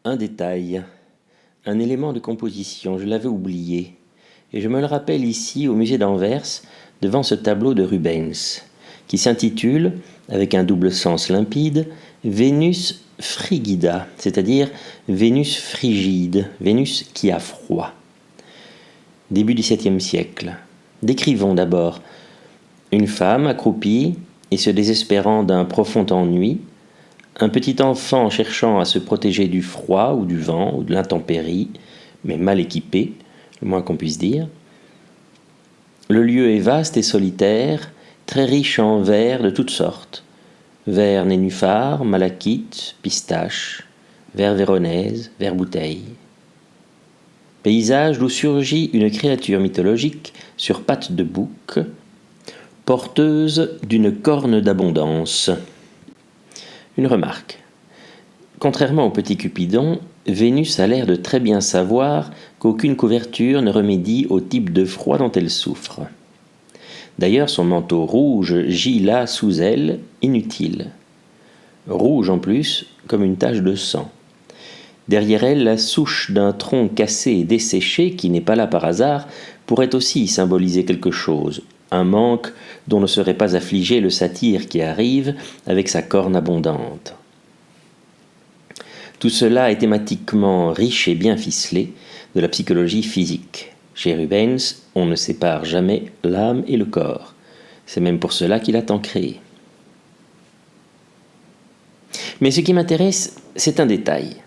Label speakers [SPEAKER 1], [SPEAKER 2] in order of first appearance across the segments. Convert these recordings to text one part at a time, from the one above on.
[SPEAKER 1] Un détail, un élément de composition, je l'avais oublié, et je me le rappelle ici au musée d'Anvers, devant ce tableau de Rubens, qui s'intitule, avec un double sens limpide, Vénus frigida, c'est-à-dire Vénus frigide, Vénus qui a froid. Début XVIIe siècle. Décrivons d'abord une femme accroupie et se désespérant d'un profond ennui, un petit enfant cherchant à se protéger du froid ou du vent ou de l'intempérie, mais mal équipé, le moins qu'on puisse dire. Le lieu est vaste et solitaire, très riche en vers de toutes sortes. Vers nénuphar, malachite, pistache, vers véronèse, vers bouteille. Paysage d'où surgit une créature mythologique sur pattes de bouc, porteuse d'une corne d'abondance. Une remarque. Contrairement au petit Cupidon, Vénus a l'air de très bien savoir qu'aucune couverture ne remédie au type de froid dont elle souffre. D'ailleurs, son manteau rouge gît là sous elle, inutile. Rouge en plus, comme une tache de sang. Derrière elle, la souche d'un tronc cassé et desséché, qui n'est pas là par hasard, pourrait aussi symboliser quelque chose, un manque dont ne serait pas affligé le satyre qui arrive avec sa corne abondante. Tout cela est thématiquement riche et bien ficelé de la psychologie physique. Chez Rubens, on ne sépare jamais l'âme et le corps. C'est même pour cela qu'il a tant créé. Mais ce qui m'intéresse, c'est un détail.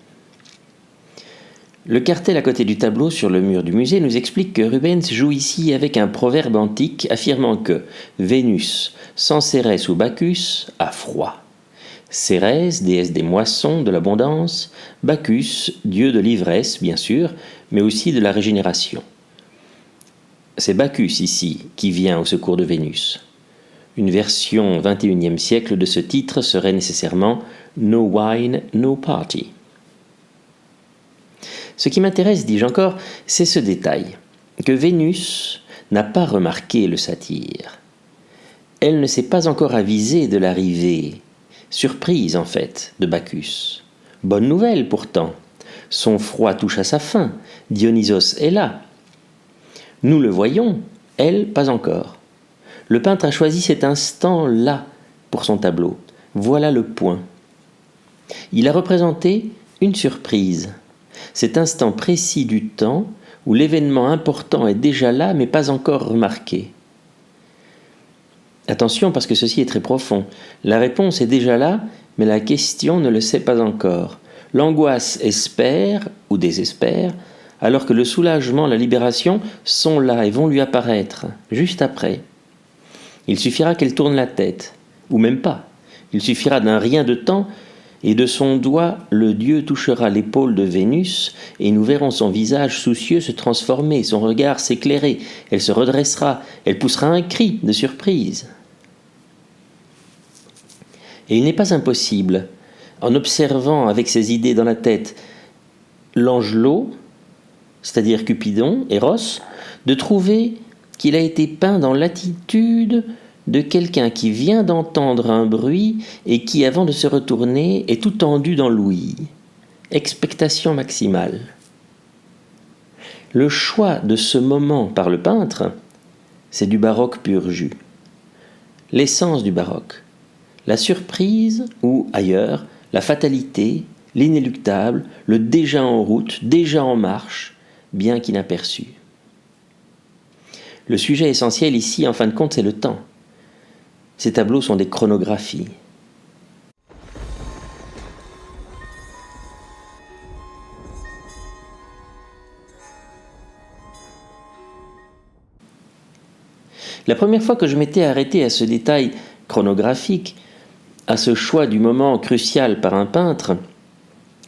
[SPEAKER 1] Le cartel à côté du tableau sur le mur du musée nous explique que Rubens joue ici avec un proverbe antique affirmant que Vénus, sans Cérès ou Bacchus, a froid. Cérès, déesse des moissons, de l'abondance, Bacchus, dieu de l'ivresse, bien sûr, mais aussi de la régénération. C'est Bacchus ici qui vient au secours de Vénus. Une version XXIe siècle de ce titre serait nécessairement No wine, no party. Ce qui m'intéresse, dis-je encore, c'est ce détail, que Vénus n'a pas remarqué le satyre. Elle ne s'est pas encore avisée de l'arrivée, surprise en fait, de Bacchus. Bonne nouvelle pourtant, son froid touche à sa fin, Dionysos est là. Nous le voyons, elle pas encore. Le peintre a choisi cet instant-là pour son tableau. Voilà le point. Il a représenté une surprise. Cet instant précis du temps où l'événement important est déjà là mais pas encore remarqué. Attention parce que ceci est très profond. La réponse est déjà là mais la question ne le sait pas encore. L'angoisse espère ou désespère alors que le soulagement, la libération sont là et vont lui apparaître juste après. Il suffira qu'elle tourne la tête, ou même pas. Il suffira d'un rien de temps et de son doigt, le dieu touchera l'épaule de Vénus, et nous verrons son visage soucieux se transformer, son regard s'éclairer, elle se redressera, elle poussera un cri de surprise. Et il n'est pas impossible, en observant avec ses idées dans la tête l'angelot, c'est-à-dire Cupidon, Eros, de trouver qu'il a été peint dans l'attitude de quelqu'un qui vient d'entendre un bruit et qui, avant de se retourner, est tout tendu dans l'ouïe. Expectation maximale. Le choix de ce moment par le peintre, c'est du baroque pur jus. L'essence du baroque. La surprise ou, ailleurs, la fatalité, l'inéluctable, le déjà en route, déjà en marche, bien qu'inaperçu. Le sujet essentiel ici, en fin de compte, c'est le temps. Ces tableaux sont des chronographies. La première fois que je m'étais arrêté à ce détail chronographique, à ce choix du moment crucial par un peintre,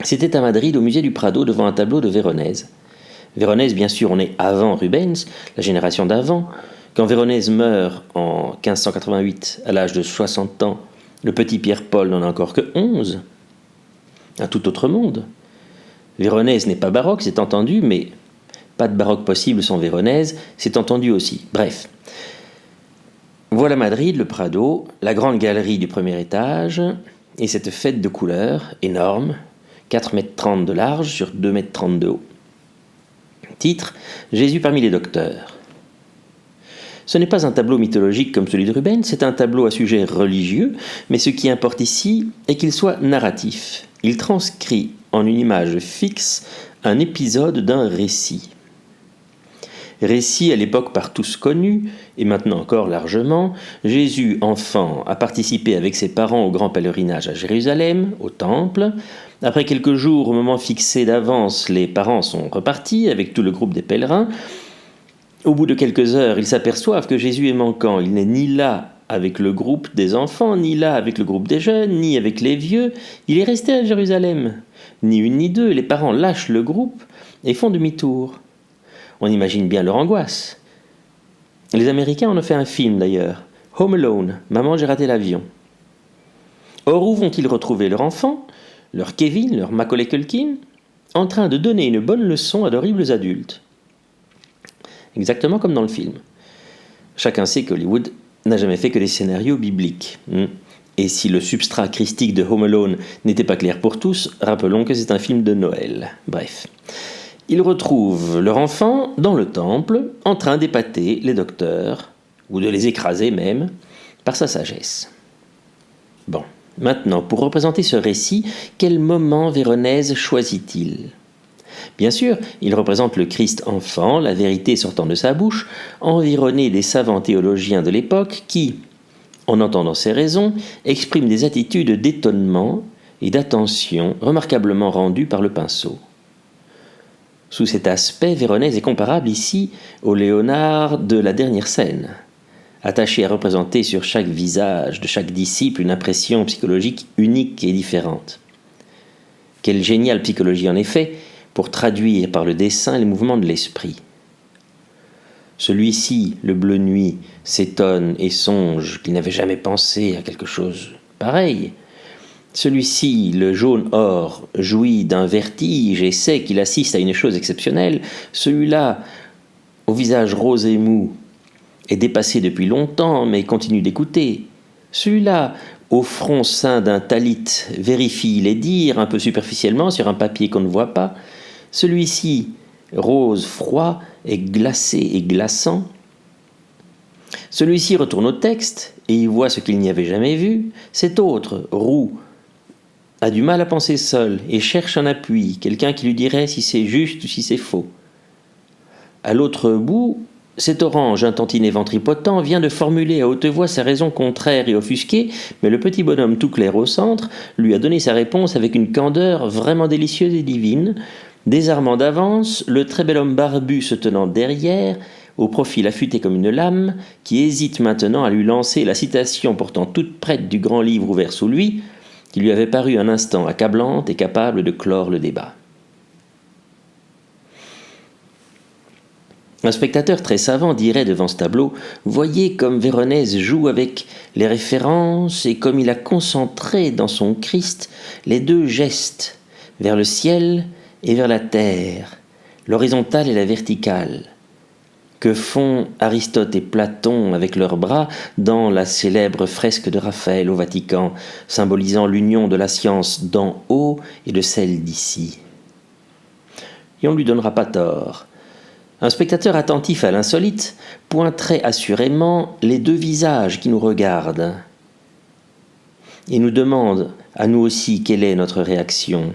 [SPEAKER 1] c'était à Madrid, au musée du Prado, devant un tableau de Véronèse. Véronèse, bien sûr, on est avant Rubens, la génération d'avant. Quand Véronèse meurt en 1588, à l'âge de 60 ans, le petit Pierre-Paul n'en a encore que 11. Un tout autre monde. Véronèse n'est pas baroque, c'est entendu, mais pas de baroque possible sans Véronèse, c'est entendu aussi. Bref. Voilà Madrid, le Prado, la grande galerie du premier étage, et cette fête de couleurs énorme, 4,30 m de large sur 2,30 m de haut. Titre : Jésus parmi les docteurs. Ce n'est pas un tableau mythologique comme celui de Rubens, c'est un tableau à sujet religieux, mais ce qui importe ici est qu'il soit narratif. Il transcrit en une image fixe un épisode d'un récit. Récit à l'époque par tous connu, et maintenant encore largement, Jésus, enfant, a participé avec ses parents au grand pèlerinage à Jérusalem, au temple. Après quelques jours, au moment fixé d'avance, les parents sont repartis avec tout le groupe des pèlerins. Au bout de quelques heures, ils s'aperçoivent que Jésus est manquant. Il n'est ni là avec le groupe des enfants, ni là avec le groupe des jeunes, ni avec les vieux. Il est resté à Jérusalem. Ni une ni deux, les parents lâchent le groupe et font demi-tour. On imagine bien leur angoisse. Les Américains en ont fait un film d'ailleurs. Home Alone, Maman j'ai raté l'avion. Or, où vont-ils retrouver leur enfant, leur Kevin, leur Macaulay Culkin, en train de donner une bonne leçon à d'horribles adultes? Exactement comme dans le film. Chacun sait qu'Hollywood n'a jamais fait que des scénarios bibliques. Et si le substrat christique de Home Alone n'était pas clair pour tous, rappelons que c'est un film de Noël. Bref. Ils retrouvent leur enfant dans le temple, en train d'épater les docteurs, ou de les écraser même, par sa sagesse. Bon, maintenant, pour représenter ce récit, quel moment Véronèse choisit-il ? Bien sûr, il représente le Christ enfant, la vérité sortant de sa bouche, environné des savants théologiens de l'époque qui, en entendant ses raisons, expriment des attitudes d'étonnement et d'attention remarquablement rendues par le pinceau. Sous cet aspect, Véronèse est comparable ici au Léonard de la dernière scène, attaché à représenter sur chaque visage de chaque disciple une impression psychologique unique et différente. Quelle géniale psychologie en effet pour traduire par le dessin les mouvements de l'esprit. Celui-ci, le bleu nuit, s'étonne et songe qu'il n'avait jamais pensé à quelque chose pareil. Celui-ci, le jaune or, jouit d'un vertige et sait qu'il assiste à une chose exceptionnelle. Celui-là, au visage rose et mou, est dépassé depuis longtemps mais continue d'écouter. Celui-là, au front ceint d'un talit, vérifie les dires un peu superficiellement sur un papier qu'on ne voit pas. Celui-ci, rose, froid, est glacé et glaçant. Celui-ci retourne au texte et y voit ce qu'il n'y avait jamais vu. Cet autre, roux, a du mal à penser seul et cherche un appui, quelqu'un qui lui dirait si c'est juste ou si c'est faux. À l'autre bout, cet orange, un tantinet ventripotent, vient de formuler à haute voix sa raison contraire et offusquée, mais le petit bonhomme tout clair au centre lui a donné sa réponse avec une candeur vraiment délicieuse et divine, désarmant d'avance le très bel homme barbu se tenant derrière, au profil affûté comme une lame, qui hésite maintenant à lui lancer la citation pourtant toute prête du grand livre ouvert sous lui, qui lui avait paru un instant accablante et capable de clore le débat. Un spectateur très savant dirait devant ce tableau « Voyez comme Véronèse joue avec les références et comme il a concentré dans son Christ les deux gestes, vers le ciel et vers la terre, l'horizontale et la verticale. Que font Aristote et Platon avec leurs bras dans la célèbre fresque de Raphaël au Vatican, symbolisant l'union de la science d'en haut et de celle d'ici. Et on ne lui donnera pas tort. Un spectateur attentif à l'insolite pointerait assurément les deux visages qui nous regardent et nous demande à nous aussi quelle est notre réaction.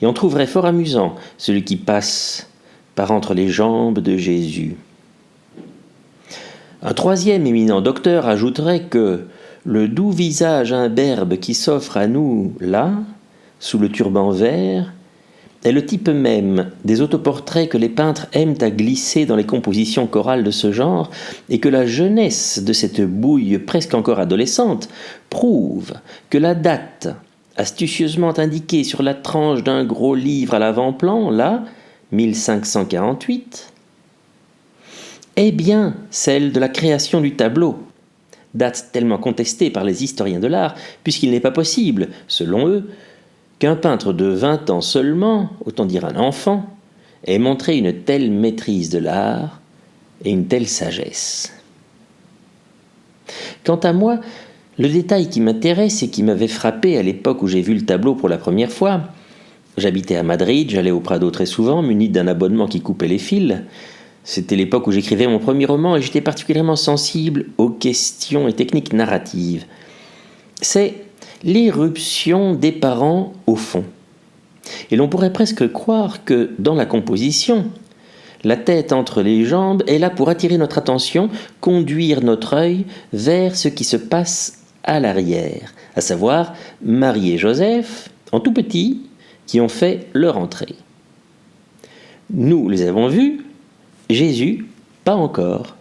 [SPEAKER 1] Et on trouverait fort amusant celui qui passe par entre les jambes de Jésus. Un troisième éminent docteur ajouterait que le doux visage imberbe qui s'offre à nous là, sous le turban vert, est le type même des autoportraits que les peintres aiment à glisser dans les compositions chorales de ce genre, et que la jeunesse de cette bouille presque encore adolescente prouve que la date, astucieusement indiquée sur la tranche d'un gros livre à l'avant-plan, là, 1548, est bien celle de la création du tableau, date tellement contestée par les historiens de l'art, puisqu'il n'est pas possible, selon eux, qu'un peintre de 20 ans seulement, autant dire un enfant, ait montré une telle maîtrise de l'art et une telle sagesse. Quant à moi, le détail qui m'intéresse et qui m'avait frappé à l'époque où j'ai vu le tableau pour la première fois J'habitais à Madrid, j'allais au Prado très souvent, muni d'un abonnement qui coupait les fils. C'était l'époque où j'écrivais mon premier roman et j'étais particulièrement sensible aux questions et techniques narratives. C'est l'éruption des parents au fond. Et l'on pourrait presque croire que, dans la composition, la tête entre les jambes est là pour attirer notre attention, conduire notre œil vers ce qui se passe à l'arrière, à savoir Marie et Joseph, en tout petit, qui ont fait leur entrée. Nous les avons vus, Jésus, pas encore.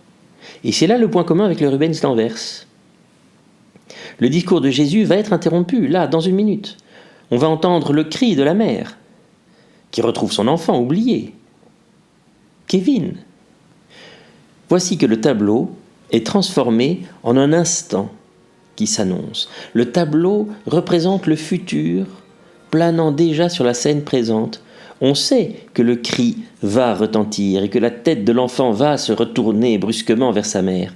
[SPEAKER 1] Et c'est là le point commun avec le Rubens d'Anvers. Le discours de Jésus va être interrompu, là, dans une minute. On va entendre le cri de la mère, qui retrouve son enfant oublié. Kevin. Voici que le tableau est transformé en un instant qui s'annonce. Le tableau représente le futur, planant déjà sur la scène présente. On sait que le cri va retentir et que la tête de l'enfant va se retourner brusquement vers sa mère.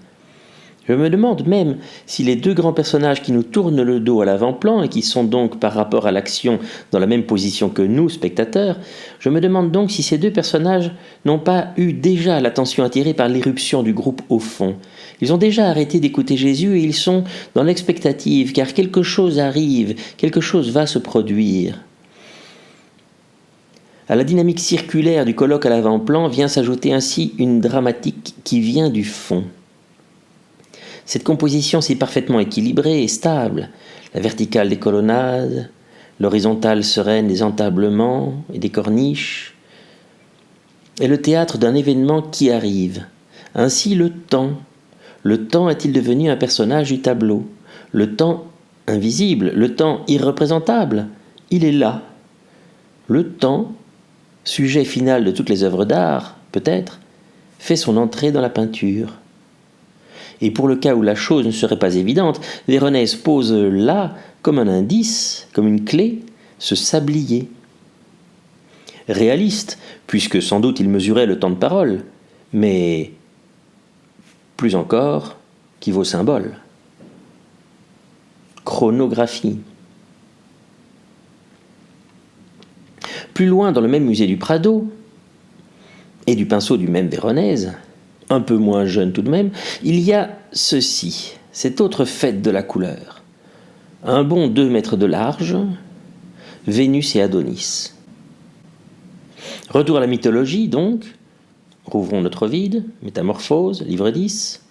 [SPEAKER 1] Je me demande même si les deux grands personnages qui nous tournent le dos à l'avant-plan et qui sont donc par rapport à l'action dans la même position que nous, spectateurs, je me demande donc si ces deux personnages n'ont pas eu déjà l'attention attirée par l'éruption du groupe au fond. Ils ont déjà arrêté d'écouter Jésus et ils sont dans l'expectative car quelque chose arrive, quelque chose va se produire. À la dynamique circulaire du colloque à l'avant-plan vient s'ajouter ainsi une dramatique qui vient du fond. Cette composition si parfaitement équilibrée et stable, la verticale des colonnades, l'horizontale sereine des entablements et des corniches, est le théâtre d'un événement qui arrive. Ainsi le temps. Le temps est-il devenu un personnage du tableau? Le temps invisible, le temps irreprésentable, il est là. Le temps, sujet final de toutes les œuvres d'art, peut-être, fait son entrée dans la peinture. Et pour le cas où la chose ne serait pas évidente, Véronèse pose là, comme un indice, comme une clé, ce sablier. Réaliste, puisque sans doute il mesurait le temps de parole, mais plus encore, qui vaut symbole. Chronographie. Plus loin, dans le même musée du Prado, et du pinceau du même Véronèse, un peu moins jeune tout de même, il y a ceci, cette autre fête de la couleur. Un bon 2 mètres de large, Vénus et Adonis. Retour à la mythologie, donc. Rouvrons notre vide, Métamorphose, livre 10.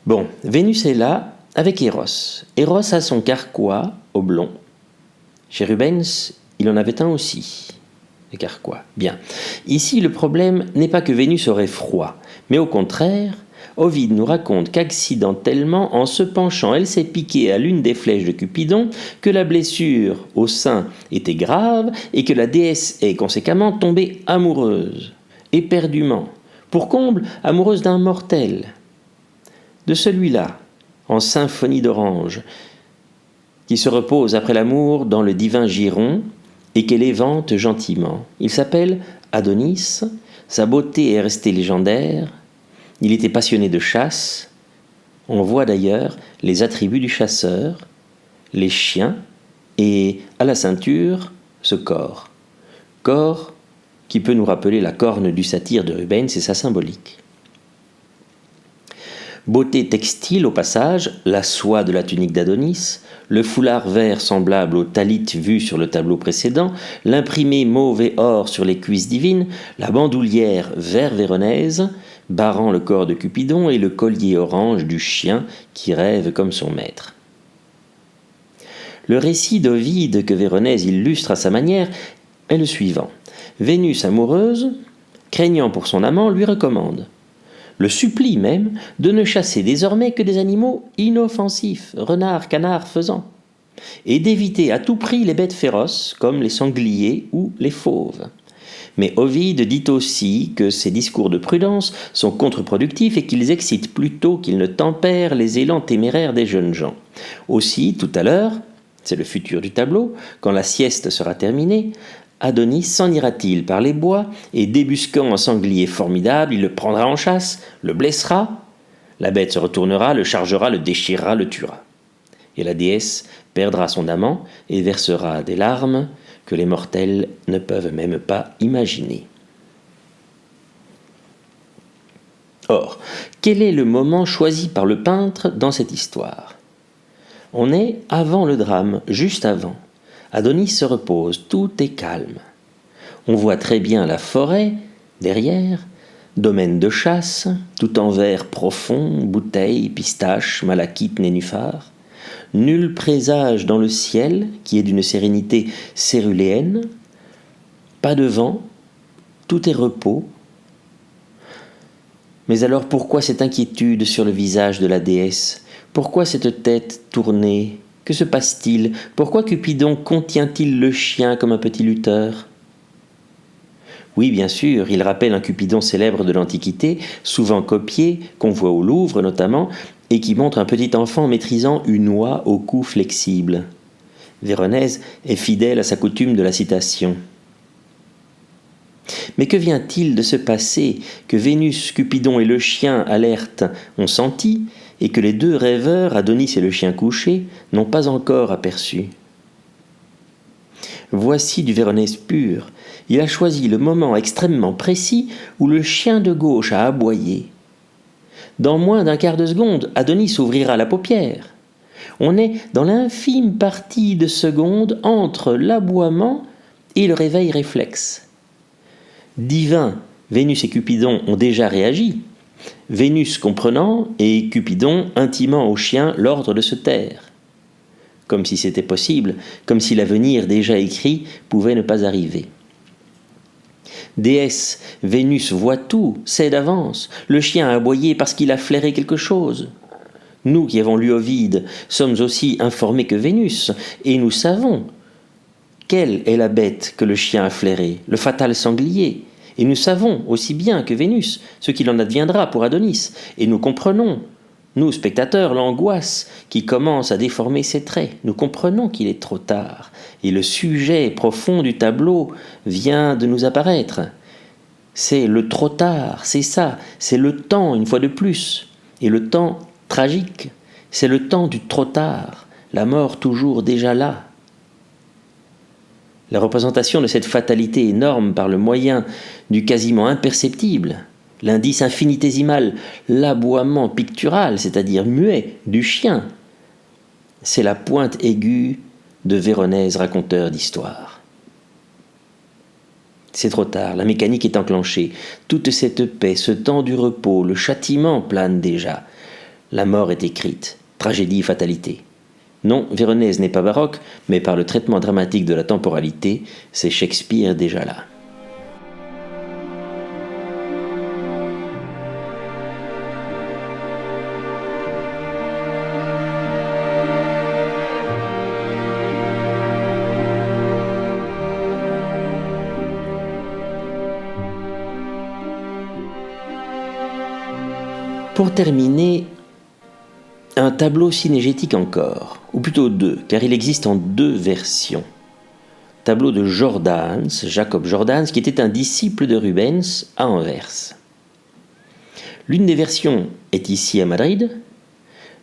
[SPEAKER 1] Bon, Vénus est là avec Eros. Eros a son carquois, oblong. Chez Rubens, il en avait un aussi. Les carquois. Bien. Ici, le problème n'est pas que Vénus aurait froid, mais au contraire, Ovide nous raconte qu'accidentellement, en se penchant, elle s'est piquée à l'une des flèches de Cupidon, que la blessure au sein était grave et que la déesse est conséquemment tombée amoureuse, éperdument, pour comble amoureuse d'un mortel. De celui-là, en symphonie d'orange, qui se repose après l'amour dans le divin giron, et qu'elle évente gentiment. Il s'appelle Adonis, sa beauté est restée légendaire, il était passionné de chasse, on voit d'ailleurs les attributs du chasseur, les chiens, et à la ceinture, ce corps. Corps qui peut nous rappeler la corne du satyre de Rubens et sa symbolique. Beauté textile au passage, la soie de la tunique d'Adonis, le foulard vert semblable au talit vu sur le tableau précédent, l'imprimé mauve et or sur les cuisses divines, la bandoulière vert véronèse, barrant le corps de Cupidon et le collier orange du chien qui rêve comme son maître. Le récit d'Ovide que Véronèse illustre à sa manière est le suivant. Vénus amoureuse, craignant pour son amant, lui recommande, le supplie même, de ne chasser désormais que des animaux inoffensifs, renards, canards, faisans, et d'éviter à tout prix les bêtes féroces comme les sangliers ou les fauves. Mais Ovide dit aussi que ces discours de prudence sont contre-productifs et qu'ils excitent plutôt qu'ils ne tempèrent les élans téméraires des jeunes gens. Aussi, tout à l'heure, c'est le futur du tableau, quand la sieste sera terminée, Adonis s'en ira-t-il par les bois et débusquant un sanglier formidable, il le prendra en chasse, le blessera, la bête se retournera, le chargera, le déchirera, le tuera. Et la déesse perdra son amant et versera des larmes que les mortels ne peuvent même pas imaginer. Or, quel est le moment choisi par le peintre dans cette histoire ? On est avant le drame, juste avant. Adonis se repose, tout est calme. On voit très bien la forêt, derrière, domaine de chasse, tout en vert profond, bouteilles, pistaches, malachite, nénuphar. Nul présage dans le ciel, qui est d'une sérénité céruléenne. Pas de vent, tout est repos. Mais alors pourquoi cette inquiétude sur le visage de la déesse ? Pourquoi cette tête tournée ? Que se passe-t-il ? Pourquoi Cupidon contient-il le chien comme un petit lutteur ? Oui, bien sûr, il rappelle un Cupidon célèbre de l'Antiquité, souvent copié, qu'on voit au Louvre notamment, et qui montre un petit enfant maîtrisant une oie au cou flexible. Véronèse est fidèle à sa coutume de la citation. Mais que vient-il de se passer que Vénus, Cupidon et le chien alerte ont senti, et que les deux rêveurs, Adonis et le chien couché, n'ont pas encore aperçu ? Voici du Véronèse pur. Il a choisi le moment extrêmement précis où le chien de gauche a aboyé. Dans moins d'un quart de seconde, Adonis ouvrira la paupière. On est dans l'infime partie de seconde entre l'aboiement et le réveil réflexe. Divin, Vénus et Cupidon ont déjà réagi. Vénus comprenant et Cupidon intimant au chien l'ordre de se taire. Comme si c'était possible, comme si l'avenir déjà écrit pouvait ne pas arriver. Déesse, Vénus voit tout, sait d'avance. Le chien a aboyé parce qu'il a flairé quelque chose. Nous qui avons lu Ovide sommes aussi informés que Vénus, et nous savons quelle est la bête que le chien a flairée, le fatal sanglier. Et nous savons aussi bien que Vénus ce qu'il en adviendra pour Adonis, et nous comprenons, nous spectateurs, l'angoisse qui commence à déformer ses traits. Nous comprenons qu'il est trop tard, et le sujet profond du tableau vient de nous apparaître. C'est le trop tard, c'est ça, c'est le temps une fois de plus, et le temps tragique, c'est le temps du trop tard, la mort toujours déjà là. La représentation de cette fatalité énorme par le moyen du quasiment imperceptible, l'indice infinitésimal, l'aboiement pictural, c'est-à-dire muet, du chien, c'est la pointe aiguë de Véronèse, raconteur d'histoire. C'est trop tard, la mécanique est enclenchée, toute cette paix, ce temps du repos, le châtiment plane déjà. La mort est écrite, tragédie, fatalité. Non, Véronèse n'est pas baroque, mais par le traitement dramatique de la temporalité, c'est Shakespeare déjà là. Pour terminer, un tableau synégétique encore, ou plutôt deux, car il existe en deux versions. Tableau de Jordaens, Jacob Jordaens, qui était un disciple de Rubens à Anvers. L'une des versions est ici à Madrid,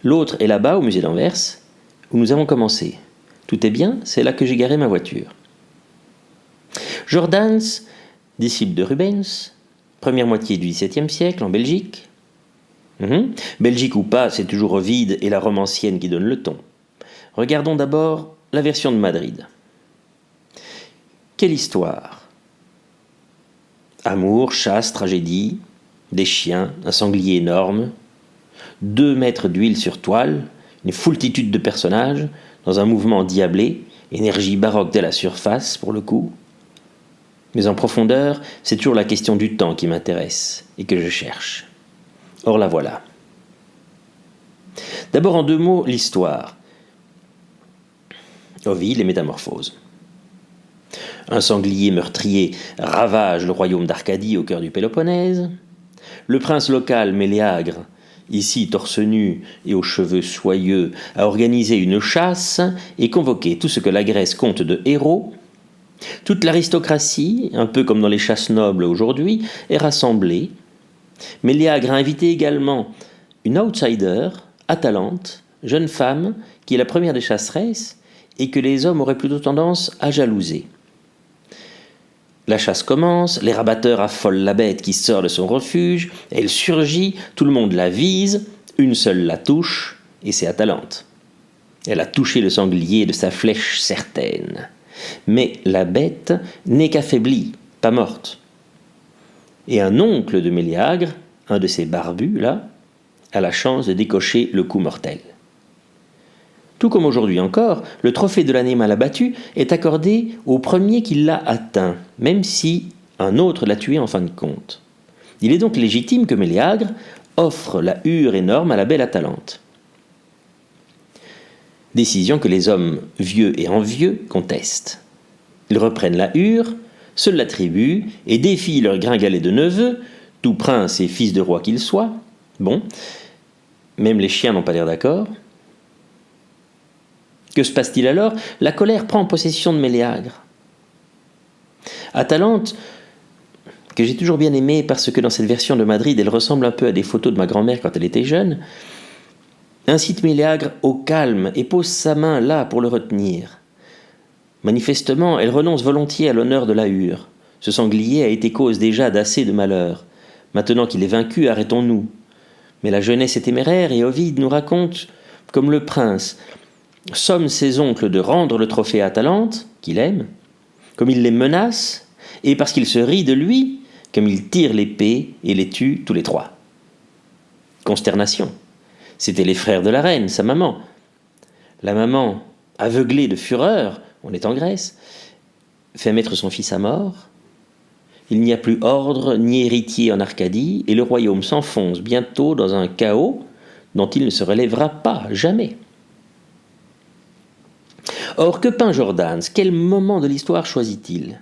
[SPEAKER 1] l'autre est là-bas au musée d'Anvers, où nous avons commencé. Tout est bien, c'est là que j'ai garé ma voiture. Jordaens, disciple de Rubens, première moitié du XVIIe siècle en Belgique. Belgique ou pas, c'est toujours Ovide et la Rome ancienne qui donnent le ton. Regardons d'abord la version de Madrid. Quelle histoire! Amour, chasse, tragédie, des chiens, un sanglier énorme, 2 mètres d'huile sur toile, une foultitude de personnages, dans un mouvement endiablé, énergie baroque dès la surface pour le coup. Mais en profondeur, c'est toujours la question du temps qui m'intéresse et que je cherche. Or la voilà. D'abord en 2 mots, l'histoire. Ovide, les métamorphoses. Un sanglier meurtrier ravage le royaume d'Arcadie au cœur du Péloponnèse. Le prince local Méléagre, ici torse nu et aux cheveux soyeux, a organisé une chasse et convoqué tout ce que la Grèce compte de héros. Toute l'aristocratie, un peu comme dans les chasses nobles aujourd'hui, est rassemblée. Méléagre a invité également une outsider, Atalante, jeune femme, qui est la première des chasseresses et que les hommes auraient plutôt tendance à jalouser. La chasse commence, les rabatteurs affolent la bête qui sort de son refuge, elle surgit, tout le monde la vise, une seule la touche, et c'est Atalante. Elle a touché le sanglier de sa flèche certaine. Mais la bête n'est qu'affaiblie, pas morte. Et un oncle de Méléagre, un de ces barbus là, a la chance de décocher le coup mortel. Tout comme aujourd'hui encore, le trophée de l'animal abattu est accordé au premier qui l'a atteint, même si un autre l'a tué en fin de compte. Il est donc légitime que Méléagre offre la hure énorme à la belle Atalante. Décision que les hommes vieux et envieux contestent. Ils reprennent la hure, se l'attribuent et défient leur gringalet de neveux, tout prince et fils de roi qu'ils soient. Bon, même les chiens n'ont pas l'air d'accord. Que se passe-t-il alors? La colère prend possession de Méléagre. Atalante, que j'ai toujours bien aimée parce que dans cette version de Madrid, elle ressemble un peu à des photos de ma grand-mère quand elle était jeune, incite Méléagre au calme et pose sa main là pour le retenir. Manifestement, elle renonce volontiers à l'honneur de la hure. Ce sanglier a été cause déjà d'assez de malheurs. Maintenant qu'il est vaincu, arrêtons-nous. Mais la jeunesse est téméraire et Ovide nous raconte, comme le prince, somme ses oncles de rendre le trophée à Atalante, qu'il aime, comme il les menace, et parce qu'il se rit de lui, comme il tire l'épée et les tue tous les trois. Consternation. C'étaient les frères de la reine, sa maman. La maman, aveuglée de fureur, on est en Grèce, fait mettre son fils à mort. Il n'y a plus ordre ni héritier en Arcadie, et le royaume s'enfonce bientôt dans un chaos dont il ne se relèvera pas, jamais. Or, que peint Jordanes? Quel moment de l'histoire choisit-il?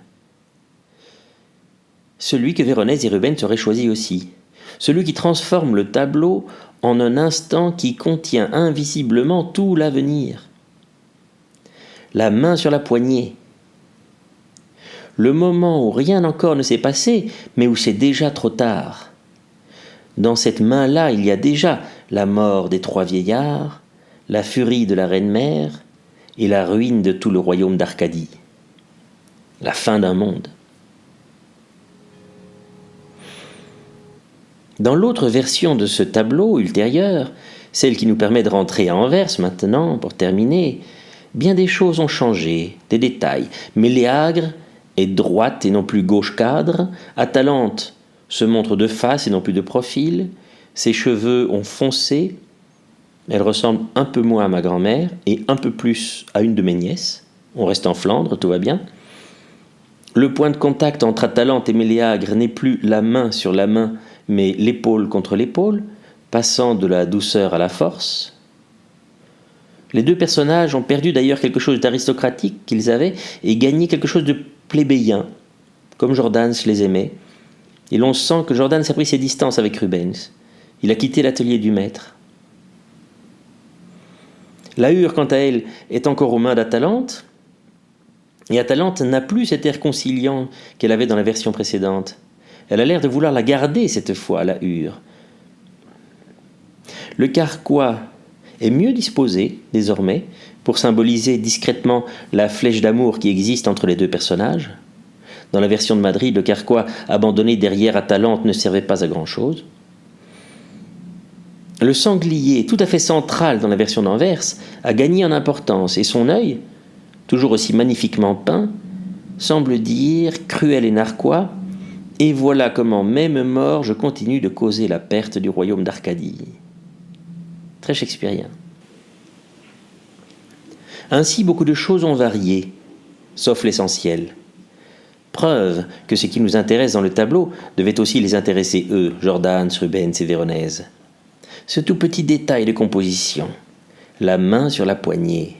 [SPEAKER 1] Celui que Véronèse et Rubens auraient choisi aussi. Celui qui transforme le tableau en un instant qui contient invisiblement tout l'avenir. La main sur la poignée. Le moment où rien encore ne s'est passé, mais où c'est déjà trop tard. Dans cette main-là, il y a déjà la mort des trois vieillards, la furie de la reine-mère, et la ruine de tout le royaume d'Arcadie. La fin d'un monde. Dans l'autre version de ce tableau ultérieur, celle qui nous permet de rentrer à Anvers maintenant, pour terminer, bien des choses ont changé, des détails. Méléagre est droite et non plus gauche cadre, Atalante se montre de face et non plus de profil, ses cheveux ont foncé, elle ressemble un peu moins à ma grand-mère et un peu plus à une de mes nièces. On reste en Flandre, tout va bien. Le point de contact entre Atalante et Méléagre n'est plus la main sur la main, mais l'épaule contre l'épaule, passant de la douceur à la force. Les deux personnages ont perdu d'ailleurs quelque chose d'aristocratique qu'ils avaient et gagné quelque chose de plébéien, comme Jordanes les aimait. Et l'on sent que Jordanes a pris ses distances avec Rubens. Il a quitté l'atelier du maître. La hure, quant à elle, est encore aux mains d'Atalante, et Atalante n'a plus cet air conciliant qu'elle avait dans la version précédente. Elle a l'air de vouloir la garder cette fois, la hure. Le carquois est mieux disposé, désormais, pour symboliser discrètement la flèche d'amour qui existe entre les deux personnages. Dans la version de Madrid, le carquois abandonné derrière Atalante ne servait pas à grand-chose. Le sanglier, tout à fait central dans la version d'Anvers, a gagné en importance et son œil, toujours aussi magnifiquement peint, semble dire, cruel et narquois, « Et voilà comment, même mort, je continue de causer la perte du royaume d'Arcadie. » Très shakespearien. Ainsi, beaucoup de choses ont varié, sauf l'essentiel. Preuve que ce qui nous intéresse dans le tableau devait aussi les intéresser eux, Jordanes, Rubens et Véronèse. Ce tout petit détail de composition, la main sur la poignée,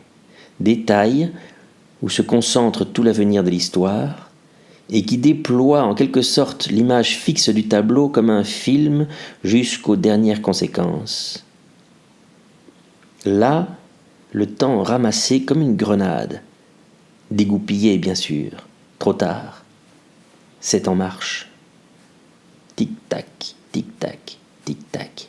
[SPEAKER 1] détail où se concentre tout l'avenir de l'histoire et qui déploie en quelque sorte l'image fixe du tableau comme un film jusqu'aux dernières conséquences. Là, le temps ramassé comme une grenade, dégoupillé bien sûr, trop tard, c'est en marche. Tic-tac, tic-tac, tic-tac.